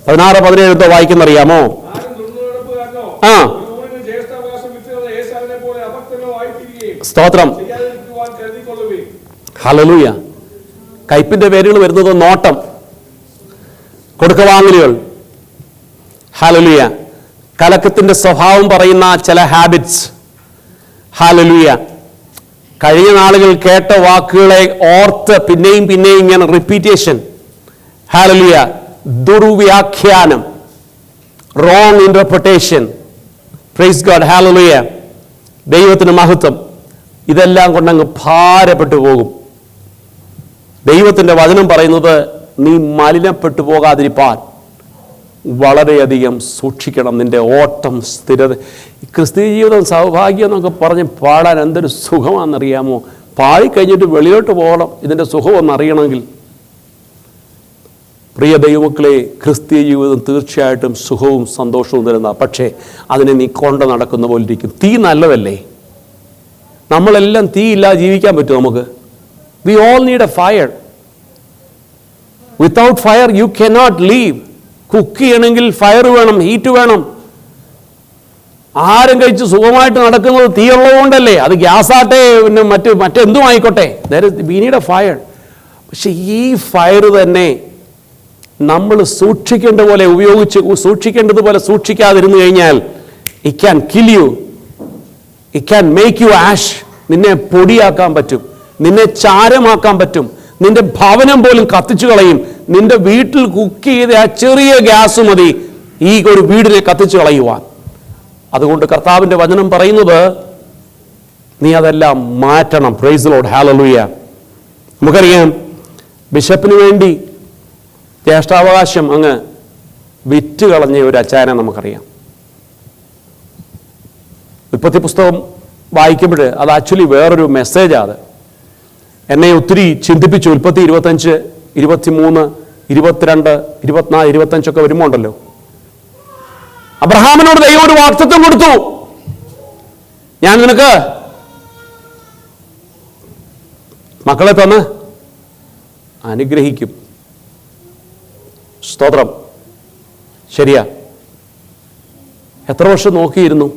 16-17 വായിക്കുന്നറിയാമോ? സ്തോത്രം. ഹല്ലേലൂയ. കയ്പിന്റെ വേരുകൾ വരുന്നത് നോട്ടം. കൊടുക്കവാങ്ങലുകൾ, ഹല്ലേലൂയ, കലക്കത്തിൻ്റെ സ്വഭാവം പറയുന്ന ചില ഹാബിറ്റ്സ്, ഹല്ലേലൂയ, കഴിഞ്ഞ നാളുകൾ കേട്ട വാക്കുകളെ ഓർത്ത് പിന്നെയും പിന്നെയും ഇങ്ങനെ റിപ്പീറ്റേഷൻ, ഹല്ലേലൂയ, ദുർവ്യാഖ്യാനം, wrong interpretation, praise God, hallelujah, ദൈവത്തിന് മഹത്വം, ഇതെല്ലാം കൊണ്ടങ്ങ് ഭാരപ്പെട്ടു പോകും. ദൈവത്തിൻ്റെ വചനം പറയുന്നത് നീ മലിനപ്പെട്ടു പോകാതിരിപ്പാൻ വളരെയധികം സൂക്ഷിക്കണം. നിന്റെ ഓട്ടം സ്ഥിരത. ക്രിസ്തീയ ജീവിതം സൗഭാഗ്യം എന്നൊക്കെ പറഞ്ഞ് പാടാൻ എന്തൊരു സുഖമാണെന്നറിയാമോ? പാടിക്കഴിഞ്ഞിട്ട് വെളിയിലോട്ട് പോകണം ഇതിൻ്റെ സുഖമൊന്നറിയണമെങ്കിൽ. പ്രിയ ദൈവമക്കളെ, ക്രിസ്തീയ ജീവിതം തീർച്ചയായിട്ടും സുഖവും സന്തോഷവും തരുന്ന, പക്ഷേ അതിനെ നീ കൊണ്ട് നടക്കുന്ന പോലെ ഇരിക്കും. തീ നല്ലതല്ലേ? നമ്മളെല്ലാം തീ ഇല്ലാതെ ജീവിക്കാൻ പറ്റും നമുക്ക്? We all need A fire. Without fire you cannot leave. Cook ചെയ്യണമെങ്കിൽ ഫയർ വേണം, ഹീറ്റ് വേണം. ആരും കഴിച്ച് സുഖമായിട്ട് നടക്കുന്നത് തീ ഉള്ളതുകൊണ്ടല്ലേ? അത് ഗ്യാസാട്ടെ, പിന്നെ മറ്റെന്തും ആയിക്കോട്ടെ, വി നീഡ് എ ഫയർ. പക്ഷെ ഈ ഫയർ തന്നെ നമ്മൾ സൂക്ഷിക്കേണ്ട പോലെ സൂക്ഷിക്കേണ്ടതുപോലെ സൂക്ഷിക്കാതിരുന്നു കഴിഞ്ഞാൽ it can kill you, it can make you ash. നിന്നെ പൊടിയാക്കാൻ പറ്റും, നിന്നെ ചാരമാക്കാൻ പറ്റും, നിന്റെ ഭവനം പോലും കത്തിച്ചു കളയും. നിന്റെ വീട്ടിൽ കുക്ക് ചെയ്ത ആ ചെറിയ ഗ്യാസ് മതി ഈ ഒരു വീടിനെ കത്തിച്ചു കളയുവാൻ. അതുകൊണ്ട് കർത്താവിൻ്റെ വചനം പറയുന്നത് നീ അതെല്ലാം മാറ്റണം. Praise the Lord, hallelujah. നമുക്കറിയാം, ബിഷപ്പിന് വേണ്ടി ജ്യേഷ്ഠാവകാശം അങ്ങ് വിറ്റ് കളഞ്ഞ ഒരു അച്ചായനെ നമുക്കറിയാം. ഉൽപ്പത്തി പുസ്തകം വായിക്കുമ്പോൾ അത് ആക്ച്വലി വേറൊരു മെസ്സേജാണ്. അത് എന്നെ ഒത്തിരി ചിന്തിപ്പിച്ചു. ഉൽപ്പത്തി 25, 23, 22, 24, 25 വരുമ്പോൾ ഉണ്ടല്ലോ, അബ്രഹാമിനോട് ദൈവം ഒരു വാഗ്ദത്തം കൊടുത്തു. ഞാൻ നിനക്ക് മക്കളെ തന്ന് അനുഗ്രഹിക്കും. സ്തോത്രം. ശരിയാ. എത്ര വർഷം നോക്കിയിരുന്നു?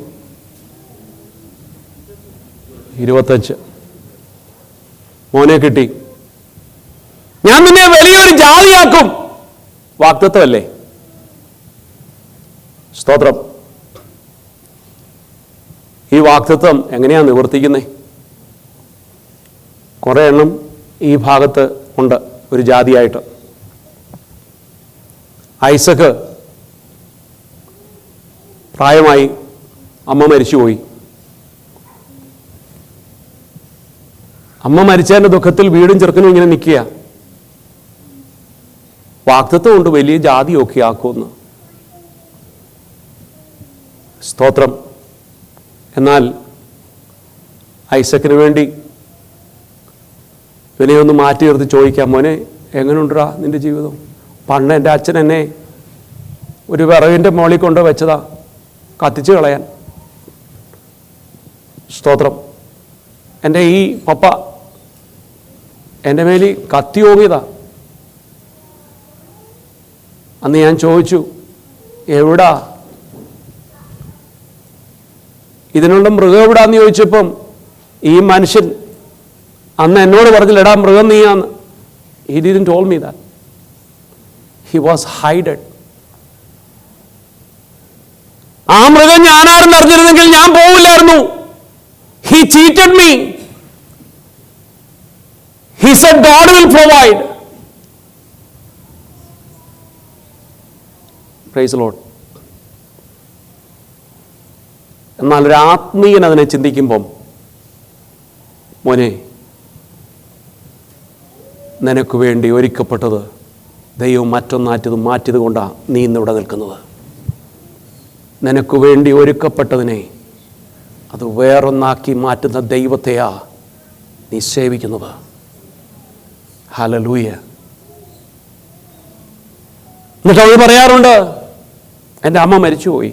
25. മോനെ കിട്ടി. ഞാൻ നിന്നെ വലിയൊരു ജാതിയാക്കും. വാഗ്ദത്തമല്ലേ? സ്തോത്രം. ഈ വാഗ്ദത്തം എങ്ങനെയാണ് നിവർത്തിക്കുന്നത്? കുറേ എണ്ണം ഈ ഭാഗത്ത് ഉണ്ട് ഒരു ജാതിയായിട്ട്. ഐസക്ക് പ്രായമായി, അമ്മ മരിച്ചുപോയി. അമ്മ മരിച്ചതിൻ്റെ ദുഃഖത്തിൽ വീടും ചെറുക്കനും ഇങ്ങനെ നിൽക്കുക. വാഗ്ദത്തം കൊണ്ട് വലിയ ജാതിയൊക്കെ ആക്കുമെന്ന്. സ്തോത്രം. എന്നാൽ ഐസക്കിന് വേണ്ടി ഇവനെ ഒന്ന് മാറ്റി നിർത്തി ചോദിക്കാം, മോനെ എങ്ങനെയുണ്ടാ നിന്റെ ജീവിതം? പണ്ട് എൻ്റെ അച്ഛൻ എന്നെ ഒരു വിറകിൻ്റെ മോളിൽ കൊണ്ട് വെച്ചതാ കത്തിച്ച് കളയാൻ. സ്തോത്രം. എൻ്റെ ഈ പപ്പ എൻ്റെ മേലിൽ കത്തി ഓങ്ങിയതാ. അന്ന് ഞാൻ ചോദിച്ചു, എവിടാ ഇതിനുള്ള മൃഗം എവിടാന്ന് ചോദിച്ചപ്പം ഈ മനുഷ്യൻ അന്ന് എന്നോട് പറഞ്ഞില്ല, എടാ മൃഗം നീയാന്ന്. He didn't told me that. He was hidden. ആ മൃഗം ഞാനാരെന്ന് അറിഞ്ഞിരുന്നെങ്കിൽ ഞാൻ പോവില്ലായിരുന്നു. He cheated me. He said God will provide. Praise the Lord. എന്നാൽ ഒരു ആത്മീയൻ അതിനെ ചിന്തിക്കുമ്പം, മോനെ നിനക്ക് വേണ്ടി ഒരുക്കപ്പെട്ടത് ദൈവം മാറ്റിയത് കൊണ്ടാണ് നീ ഇന്നിവിടെ നിൽക്കുന്നത്. നിനക്ക് വേണ്ടി ഒരുക്കപ്പെട്ടതിനെ അത് വേറൊന്നാക്കി മാറ്റുന്ന ദൈവത്തെയാ നീ സേവിക്കുന്നത്. ഹല്ലേലൂയ. എന്നിട്ട് അവൾ പറയാറുണ്ട്, എൻ്റെ അമ്മ മരിച്ചുപോയി,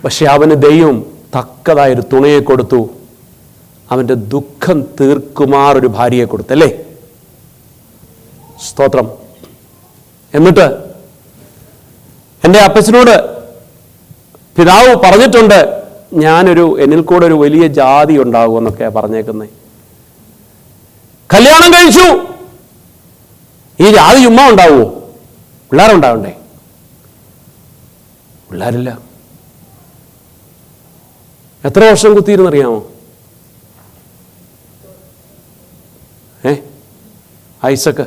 പക്ഷെ അവന് ദൈവം തക്കതായൊരു തുണയെ കൊടുത്തു. അവൻ്റെ ദുഃഖം തീർക്കുമാറൊരു ഭാര്യയെ കൊടുത്തല്ലേ? സ്തോത്രം. എന്നിട്ട് എൻ്റെ അപ്പച്ചനോട് പിതാവ് പറഞ്ഞിട്ടുണ്ട്, എന്നിൽ കൂടെ ഒരു വലിയ ജാതി ഉണ്ടാകുമെന്നൊക്കെ പറഞ്ഞേക്കുന്നത്. കല്യാണം കഴിച്ചു. ഈ ജാതി ചുമ്മാ ഉണ്ടാവുമോ? പിള്ളേരുണ്ടാവണ്ടേ? പിള്ളേരില്ല. എത്ര വർഷം കുത്തിയിരുന്നറിയാമോ? ഐസക്ക്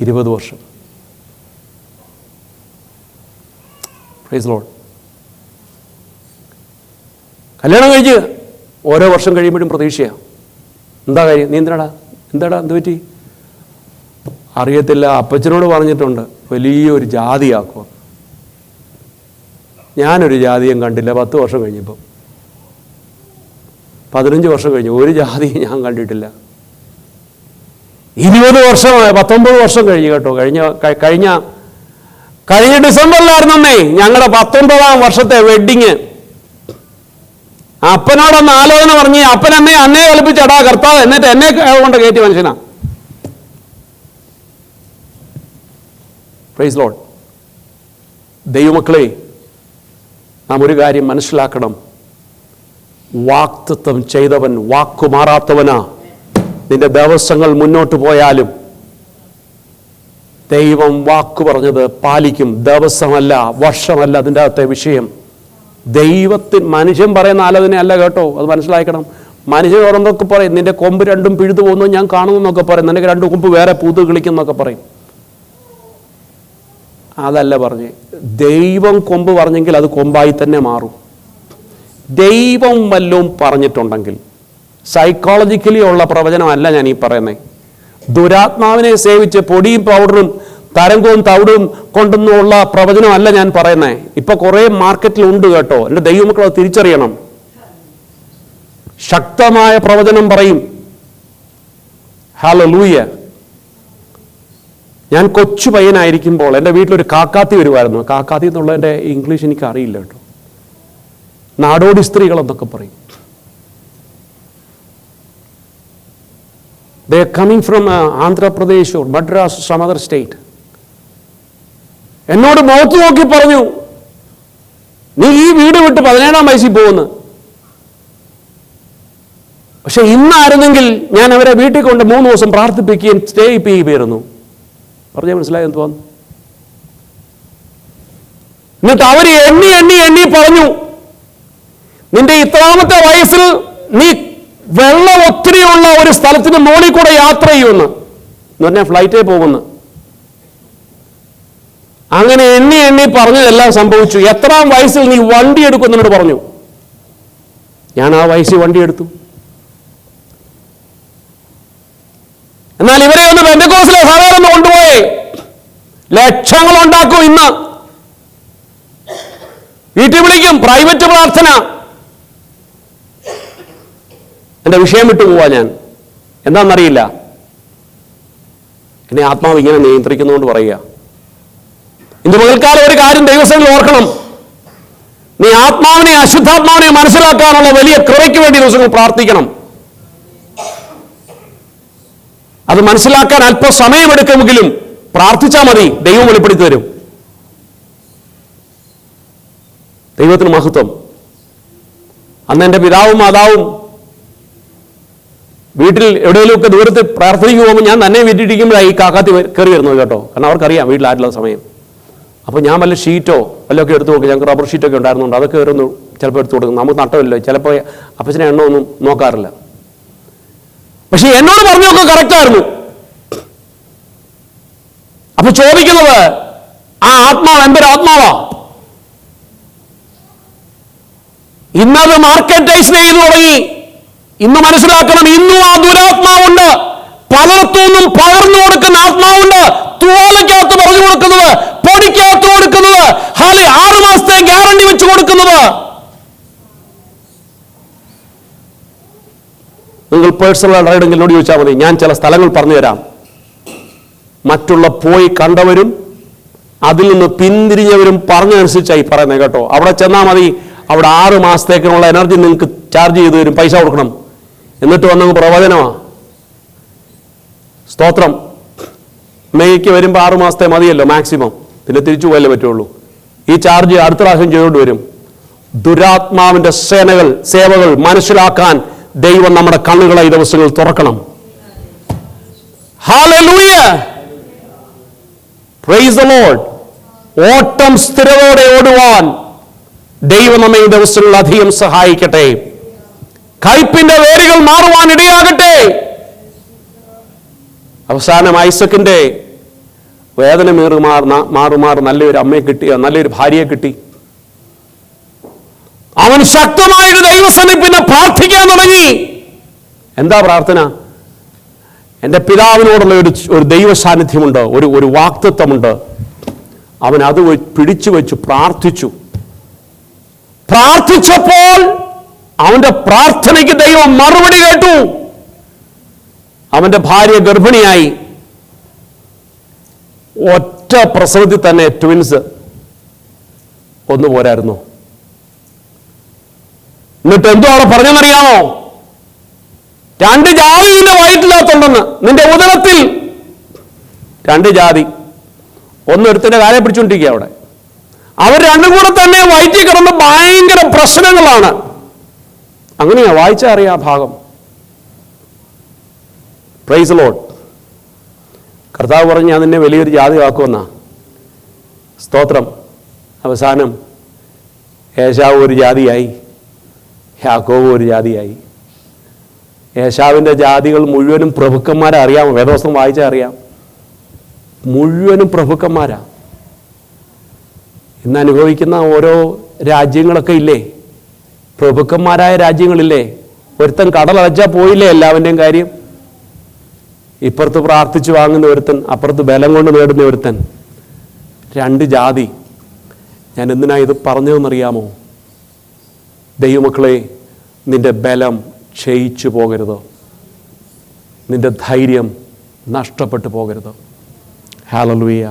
20 വർഷം. Praise Lord. കല്യാണം കഴിച്ച് ഓരോ വർഷം കഴിയുമ്പോഴും പ്രതീക്ഷയാണ്. എന്താ കാര്യം? നീ എന്താടാ എന്ത് പറ്റി? അറിയത്തില്ല, അപ്പച്ചനോട് പറഞ്ഞിട്ടുണ്ട് വലിയൊരു ജാതിയാക്കുക. ഞാനൊരു ജാതിയും കണ്ടില്ല. 10 വർഷം കഴിഞ്ഞപ്പോൾ 15 വർഷം കഴിഞ്ഞു, ഒരു ജാതിയും ഞാൻ കണ്ടിട്ടില്ല. 20 വർഷമായി, 19 വർഷം കഴിഞ്ഞു കേട്ടോ. കഴിഞ്ഞ ഡിസംബറിലായിരുന്നേ ഞങ്ങളുടെ 19-ാം വർഷത്തെ വെഡിങ്. അപ്പനോടൊന്ന് ആലോചന പറഞ്ഞ് അപ്പൻ അന്നേ കളിപ്പിച്ചടാ കർത്താവ്, എന്നിട്ട് എന്നെ കൊണ്ട് കയറ്റി മനുഷ്യനാ. Praise Lord. ദൈവമക്കളെ, നാം ഒരു കാര്യം മനസ്സിലാക്കണം. വാഗ്ദത്തം ചെയ്തവൻ വാക്കുമാറാത്തവനാ. നിന്റെ ദിവസങ്ങൾ മുന്നോട്ട് പോയാലും ദൈവം വാക്കു പറഞ്ഞത് പാലിക്കും. ദിവസമല്ല, വർഷമല്ല അതിൻ്റെ അകത്തെ വിഷയം. മനുഷ്യൻ പറയുന്ന ആലോചന അല്ല കേട്ടോ, അത് മനസ്സിലാക്കണം. മനുഷ്യൻ ഓരോന്നൊക്കെ പറയും, നിന്റെ കൊമ്പ് രണ്ടും പിഴുതു പോകുന്നു ഞാൻ കാണുന്നു എന്നൊക്കെ പറയും, നിനക്ക് 2 കൊമ്പ് വേറെ പൂത്ത് കളിക്കുന്നൊക്കെ പറയും. അതല്ല പറഞ്ഞ്. ദൈവം കൊമ്പ് പറഞ്ഞെങ്കിൽ അത് കൊമ്പായി തന്നെ മാറും. ദൈവം വല്ലതും പറഞ്ഞിട്ടുണ്ടെങ്കിൽ, സൈക്കോളജിക്കലി ഉള്ള പ്രവചനമല്ല ഞാൻ ഈ പറയുന്നത്. ദുരാത്മാവിനെ സേവിച്ച് പൊടിയും പൗഡറും തരംഗവും തവിടും കൊണ്ടൊന്നുമുള്ള പ്രവചനമല്ല ഞാൻ പറയുന്നത്. ഇപ്പൊ കുറെ മാർക്കറ്റിലുണ്ട് കേട്ടോ. എൻ്റെ ദൈവമക്കൾ അത് തിരിച്ചറിയണം. ശക്തമായ പ്രവചനം പറയും. ഹല്ലേലൂയ. ഞാൻ കൊച്ചു പയ്യനായിരിക്കുമ്പോൾ എൻ്റെ വീട്ടിലൊരു കാക്കാത്തി വരുമായിരുന്നു. കാക്കാത്തി എന്നുള്ളതിൻ്റെ ഇംഗ്ലീഷ് എനിക്ക് അറിയില്ല കേട്ടോ. നാടോടി സ്ത്രീകളെന്നൊക്കെ പറയും. They are coming from Andhra Pradesh or Madras, some other state. എന്നോട് മുഖത്ത് നോക്കി പറഞ്ഞു, നീ ഈ വീട് വിട്ട് 17-ാം വയസ്സിൽ പോകുന്നു. പക്ഷെ ഇന്നായിരുന്നെങ്കിൽ ഞാൻ അവരെ വീട്ടിൽ കൊണ്ട് 3 ദിവസം പ്രാർത്ഥിപ്പിക്കുകയും സ്റ്റേ ചെയ്യുമായിരുന്നു. പറഞ്ഞാൽ മനസ്സിലായി എന്ത് വന്നു? എന്നിട്ട് അവർ എണ്ണി പറഞ്ഞു, നിന്റെ ഇത്രാമത്തെ വയസ്സിൽ നീ വെള്ളം ഒത്തിരിയുള്ള ഒരു സ്ഥലത്തിന് മുകളിൽ കൂടെ യാത്ര ചെയ്യുമെന്ന് പറഞ്ഞാൽ ഫ്ലൈറ്റേ പോകുന്നു. അങ്ങനെ എണ്ണി പറഞ്ഞതെല്ലാം സംഭവിച്ചു. എത്രാം വയസ്സിൽ നീ വണ്ടി എടുക്കുന്നതിനോട് പറഞ്ഞു. ഞാൻ ആ വയസ്സിൽ വണ്ടി എടുത്തു. എന്നാൽ ഇവരെ ഒന്ന് പെന്തക്കോസ്തിലെ സഭയിലൊന്ന് കൊണ്ടുപോയേ ലക്ഷങ്ങൾ ഉണ്ടാക്കും. ഇന്ന് വീട്ടിൽ വിളിക്കും, പ്രൈവറ്റ് പ്രാർത്ഥന. എൻ്റെ വിഷയം വിട്ടു പോവാ ഞാൻ. എന്താണെന്നറിയില്ല. എന്നെ ആത്മാവ് ഇങ്ങനെ നിയന്ത്രിക്കുന്നതുകൊണ്ട് പറയുക. ഇന്ന് പകൽക്കാലം ഒരു കാര്യം ദൈവസേനയിൽ ഓർക്കണം. നീ ആത്മാവിനെ അശുദ്ധാത്മാവിനെ മനസ്സിലാക്കാനുള്ള വലിയ കൃപയ്ക്ക് വേണ്ടി ദിവസങ്ങൾ പ്രാർത്ഥിക്കണം. അത് മനസ്സിലാക്കാൻ അല്പം സമയമെടുക്കുമെങ്കിലും പ്രാർത്ഥിച്ചാൽ മതി, ദൈവം വെളിപ്പെടുത്തി തരും. ദൈവത്തിന് മഹത്വം. അന്ന് എൻ്റെ പിതാവും മാതാവും വീട്ടിൽ എവിടെയെങ്കിലുമൊക്കെ ദൂരത്ത് പ്രാർത്ഥനയ്ക്ക് പോകുമ്പോൾ ഞാൻ തന്നെ വീട്ടിലിരിക്കുമ്പോഴാണ് ഈ കാക്കാത്തി കയറി വരുന്നത് കേട്ടോ. കാരണം അവർക്കറിയാം വീട്ടിലായിട്ടുള്ള സമയം. അപ്പോൾ ഞാൻ വല്ല ഷീറ്റോ വല്ലതൊക്കെ എടുത്ത് നോക്കും. ഞങ്ങൾക്ക് റബ്ബർ ഷീറ്റൊക്കെ ഉണ്ടായിരുന്നുണ്ട്. അതൊക്കെ കയറുന്നു ചിലപ്പോൾ എടുത്ത് കൊടുക്കും. നമുക്ക് നട്ടമില്ല. ചിലപ്പോൾ അപ്പച്ചനെ എണ്ണ ഒന്നും നോക്കാറില്ല. പക്ഷെ എന്നോട് പറഞ്ഞൊക്കെ കറക്റ്റായിരുന്നു. അപ്പൊ ചോദിക്കുന്നത്, ആ ആത്മാവ് എന്തൊരു ആത്മാവാ? ഇന്നത് മാർക്കറ്റൈസ് ചെയ്തു തുടങ്ങി. ഇന്ന് മനസ്സിലാക്കണം, ഇന്നും ആ ദുരാത്മാവുണ്ട്. പലർത്തുനിന്നും പകർന്നു കൊടുക്കുന്ന ആത്മാവുണ്ട്. തുവാലയ്ക്കകത്ത് പറഞ്ഞു കൊടുക്കുന്നത്, പൊടിക്കകത്ത് കൊടുക്കുന്നത്, 6 മാസത്തെ ഗ്യാരണ്ടി വെച്ച് കൊടുക്കുന്നത്. നിങ്ങൾ പേഴ്സണൽ ആയിട്ടെങ്കിലും എന്നോട് ചോദിച്ചാൽ മതി, ഞാൻ ചില സ്ഥലങ്ങൾ പറഞ്ഞു തരാം. മറ്റുള്ള പോയി കണ്ടവരും അതിൽ നിന്ന് പിന്തിരിഞ്ഞവരും പറഞ്ഞതനുസരിച്ചായി പറയുന്നത് കേട്ടോ. അവിടെ ചെന്നാൽ മതി, അവിടെ 6 മാസത്തേക്കിനുള്ള എനർജി നിങ്ങൾക്ക് ചാർജ് ചെയ്ത് തരും, പൈസ കൊടുക്കണം. എന്നിട്ട് വന്നങ്ങ് പ്രവചനമാണ്. സ്തോത്രം. മെയ്ക്ക് വരുമ്പോൾ 6 മാസത്തെ മതിയല്ലോ മാക്സിമം, പിന്നെ തിരിച്ചു പോയല്ലേ പറ്റുള്ളൂ. ഈ ചാർജ് അടുത്ത പ്രാവശ്യം ചെയ്തുകൊണ്ട് വരും. ദുരാത്മാവിന്റെ സേവകൾ മനസ്സിലാക്കാൻ ദൈവം നമ്മുടെ കണ്ണുകളെ ഈ ദിവസങ്ങളിൽ തുറക്കണം. Hallelujah, praise the Lord. ഓട്ടം സ്ഥിരതയോടെ ഓടുവാൻ ദൈവം നമ്മെ ഈ ദിവസങ്ങളിൽ അധികം സഹായിക്കട്ടെ. കയ്പിന്റെ വേരുകൾ മാറുവാൻ ഇടയാകട്ടെ. അവസാനം ഐസക്കിന്റെ വേദന മാറുമാർ നല്ലൊരു അമ്മയെ കിട്ടി, നല്ലൊരു ഭാര്യയെ കിട്ടി. അവൻ ശക്തമായിട്ട് ദൈവസന്നിധിയിൽ പിന്നെ പ്രാർത്ഥിക്കാൻ തുടങ്ങി. എന്താ പ്രാർത്ഥന? എൻ്റെ പിതാവിനോടുള്ള ഒരു ദൈവ സാന്നിധ്യമുണ്ട്, ഒരു വാക്തത്വമുണ്ട്. അവൻ അത് പിടിച്ചു വെച്ചു പ്രാർത്ഥിച്ചപ്പോൾ അവന്റെ പ്രാർത്ഥനയ്ക്ക് ദൈവം മറുപടി കേട്ടു. അവന്റെ ഭാര്യ ഗർഭിണിയായി. ഒറ്റ പ്രസവത്തിൽ തന്നെ ട്വിൻസ്. ഒന്ന് പോരായിരുന്നു. എന്നിട്ട് എന്തോ അവിടെ പറഞ്ഞെന്നറിയാമോ? 2 ജാതി നിന്റെ വയറ്റിനകത്തുണ്ടെന്ന്, നിന്റെ ഉദരത്തിൽ 2 ജാതി. ഒരുത്തിന്റെ കാലെ പിടിച്ചുകൊണ്ടിരിക്കുക അവിടെ. അവർ രണ്ടും കൂടെ തന്നെ വയറ്റിൽ കിടന്ന് ഭയങ്കര പ്രശ്നങ്ങളാണ്. അങ്ങനെയാ വായിച്ചാൽ അറിയാം ആ ഭാഗം. Praise the Lord. കർത്താവ് പറഞ്ഞ് ഞാൻ നിന്നെ വലിയൊരു ജാതി ആക്കുമെന്നാ. സ്തോത്രം. അവസാനം ഏശാവ് ഒരു ജാതിയായി, യാക്കോബ് ഒരു ജാതിയായി. ഏശാവിൻ്റെ ജാതികൾ മുഴുവനും പ്രഭുക്കന്മാരെ അറിയാമോ? വേദവസ്തം വായിച്ചാൽ അറിയാം. മുഴുവനും പ്രഭുക്കന്മാരാ. ഇന്ന് അനുഭവിക്കുന്ന ഓരോ രാജ്യങ്ങളൊക്കെ ഇല്ലേ, പ്രഭുക്കന്മാരായ രാജ്യങ്ങളില്ലേ? ഒരുത്തൻ കടലടച്ചാൽ പോയില്ലേ എല്ലാവൻ്റെയും കാര്യം. ഇപ്പുറത്ത് പ്രാർത്ഥിച്ചു വാങ്ങുന്ന ഒരുത്തൻ, അപ്പുറത്ത് ബലം കൊണ്ട് നേടുന്ന ഒരുത്തൻ. 2 ജാതി. ഞാൻ എന്തിനാ ഇത് പറഞ്ഞതെന്നറിയാമോ? ദൈവമക്കളെ, നിന്റെ ബലം ക്ഷയിച്ചു പോകരുത്, നിന്റെ ധൈര്യം നഷ്ടപ്പെട്ടു പോകരുത്. Hallelujah,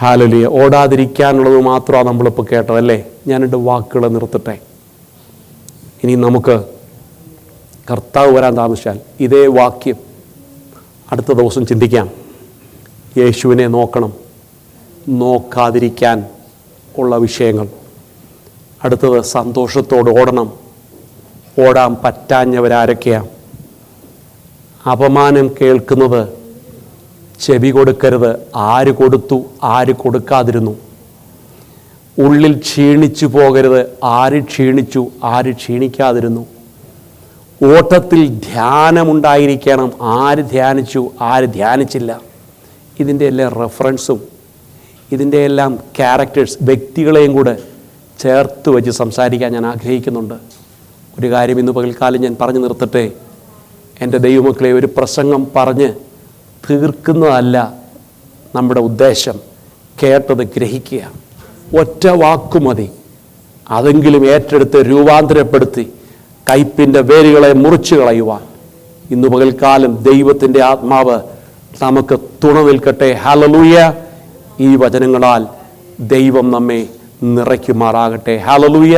hallelujah. ഓടാതിരിക്കാനുള്ളത് മാത്രമാണ് നമ്മളിപ്പോൾ കേട്ടതല്ലേ? ഞാൻ എൻ്റെ വാക്കുകൾ നിർത്തട്ടെ. ഇനി നമുക്ക് കർത്താവ് വരാൻ താമസിച്ചാൽ ഇതേ വാക്യം അടുത്ത ദിവസം ചിന്തിക്കാം. യേശുവിനെ നോക്കണം, നോക്കാതിരിക്കാൻ ഉള്ള വിഷയങ്ങൾ. അടുത്തത് സന്തോഷത്തോട് ഓടണം. ഓടാൻ പറ്റാഞ്ഞവരാരൊക്കെയാണ്? അപമാനം കേൾക്കുന്നത് ചെവി കൊടുക്കരുത്. ആര് കൊടുത്തു, ആര് കൊടുക്കാതിരുന്നു? ഉള്ളിൽ ക്ഷീണിച്ചു പോകരുത്. ആര് ക്ഷീണിച്ചു, ആര് ക്ഷീണിക്കാതിരുന്നു? ഓട്ടത്തിൽ ധ്യാനമുണ്ടായിരിക്കണം. ആര് ധ്യാനിച്ചു, ആര് ധ്യാനിച്ചില്ല? ഇതിൻ്റെ എല്ലാം റെഫറൻസും ഇതിൻ്റെ എല്ലാം ക്യാരക്ടേഴ്സ്, വ്യക്തികളെയും കൂടെ ചേർത്ത് വെച്ച് സംസാരിക്കാൻ ഞാൻ ആഗ്രഹിക്കുന്നുണ്ട്. ഒരു കാര്യം ഇന്ന് പകൽക്കാലം ഞാൻ പറഞ്ഞു നിർത്തട്ടെ. എൻ്റെ ദൈവമക്കളെ, ഒരു പ്രസംഗം പറഞ്ഞ് തീർക്കുന്നതല്ല നമ്മുടെ ഉദ്ദേശം. കേട്ടത് ഗ്രഹിക്കുക. ഒറ്റ വാക്കുമതി. അതെങ്കിലും ഏറ്റെടുത്ത് രൂപാന്തരപ്പെടുത്തി കയ്പിൻ്റെ വേരുകളെ മുറിച്ചു കളയുവാൻ ഇന്ന് പകൽക്കാലം ദൈവത്തിൻ്റെ ആത്മാവ് നമുക്ക് തുണ നിൽക്കട്ടെ. ഹല്ലേലൂയ. ഈ വചനങ്ങളാൽ ദൈവം നമ്മെ നിറയ്ക്കുമാറാകട്ടെ. ഹല്ലേലൂയ.